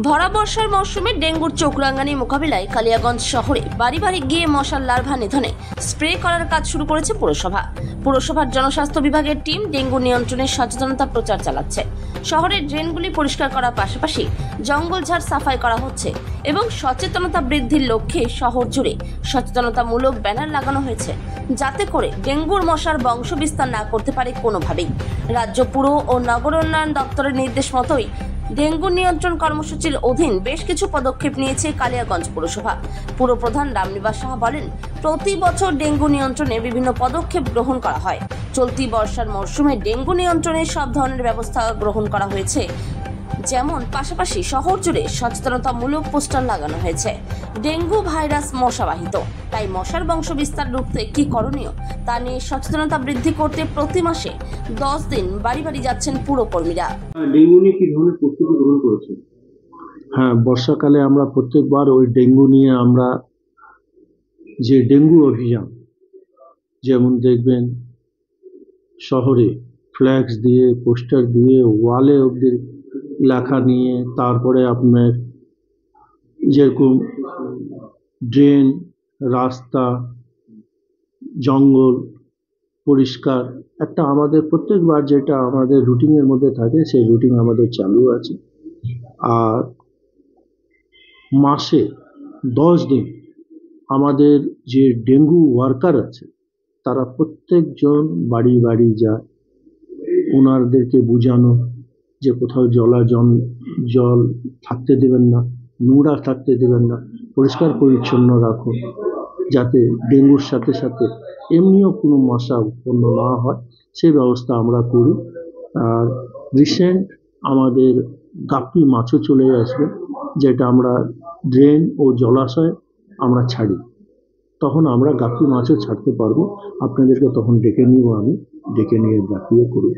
ভরা বর্ষার মৌসুমে ডেঙ্গুর চোখরাঙানি মোকাবিলায় কালিয়াগঞ্জ শহরে বাড়ি বাড়ি গিয়ে মশার লার্ভা নিধনে স্প্রে করার কাজ শুরু করেছে পুরসভার জনস্বাস্থ্য বিভাগের টিম ডেঙ্গু নিয়ন্ত্রণে সচেতনতা প্রচার চালাচ্ছে। শহরের ড্রেনগুলি পরিষ্কার করার পাশাপাশি জঙ্গলঝাড় সাফাই করা হচ্ছে এবং সচেতনতা বৃদ্ধির লক্ষ্যে শহর জুড়ে সচেতনতামূলক ব্যানার লাগানো হয়েছে, যাতে করে ডেঙ্গুর মশার বংশ বিস্তার না করতে পারে কোনোভাবেই। রাজ্য পুর ও নগর উন্নয়ন দপ্তরের নির্দেশ মতোই ডেঙ্গু নিয়ন্ত্রণ কর্মসূচির অধীন বেশ কিছু পদক্ষেপ নিয়েছে কালিয়াগঞ্জ পুরসভা। পুরপ্রধান রামনিবাস সাহা বলেন, প্রতি বছর ডেঙ্গু নিয়ন্ত্রণে বিভিন্ন পদক্ষেপ গ্রহণ করা হয়। চলতি বর্ষার মরশুমে ডেঙ্গু নিয়ন্ত্রণে সব ধরনের ব্যবস্থা গ্রহণ করা হয়েছে, যেমন পাশাপাশি শহর জুড়ে সচেতনতামূলক পোস্টার লাগানো হয়েছে। ডেঙ্গু ভাইরাস মশাবাহিত, তাই মশার বংশ বিস্তার রুখতে কি করণীয় তা নিয়ে সচেতনতা বৃদ্ধি করতে প্রতি মাসে 10 দিন বাড়ি বাড়ি যাচ্ছেন পুরকর্মীরা। ডেঙ্গু নিয়ে কি ধরনের প্রস্তুতি গ্রহণ করেছে? হ্যাঁ, বর্ষাকালে আমরা প্রত্যেকবার ওই ডেঙ্গু নিয়ে আমরা যে ডেঙ্গু অভিযান, যেমন দেখবেন শহরে ফ্ল্যাক্স দিয়ে, পোস্টার দিয়ে, ওয়ালে অব্দি লেখা নিয়ে, তারপরে আপনার যেরকম ড্রেন, রাস্তা, জঙ্গল পরিষ্কার একটা আমাদের প্রত্যেকবার যেটা আমাদের রুটিনের মধ্যে থাকে, সেই রুটিন আমাদের চালু আছে। আর মাসে 10 দিন আমাদের যে ডেঙ্গু ওয়ার্কার আছে তারা প্রত্যেকজন বাড়ি বাড়ি যায়, ওনাদেরকে বোঝানো যে কোথাও জল থাকতে দেবেন না, নোংরা থাকতে দেবেন না, পরিষ্কার পরিচ্ছন্ন রাখুন, যাতে ডেঙ্গুর সাথে সাথে এমনিও কোনো মশা উৎপন্ন না হয়, সেই ব্যবস্থা আমরা করি। আর রিসেন্ট আমাদের গাপ্পি মাছও চলে আসবে, যেটা আমরা ড্রেন ও জলাশয়ে আমরা ছাড়ি, তখন আমরা গাপ্পি মাছও ছাড়তে পারবো। আপনাদেরকে তখন ডেকে নিব, আমি ডেকে নিয়ে গাপ্পিও করব।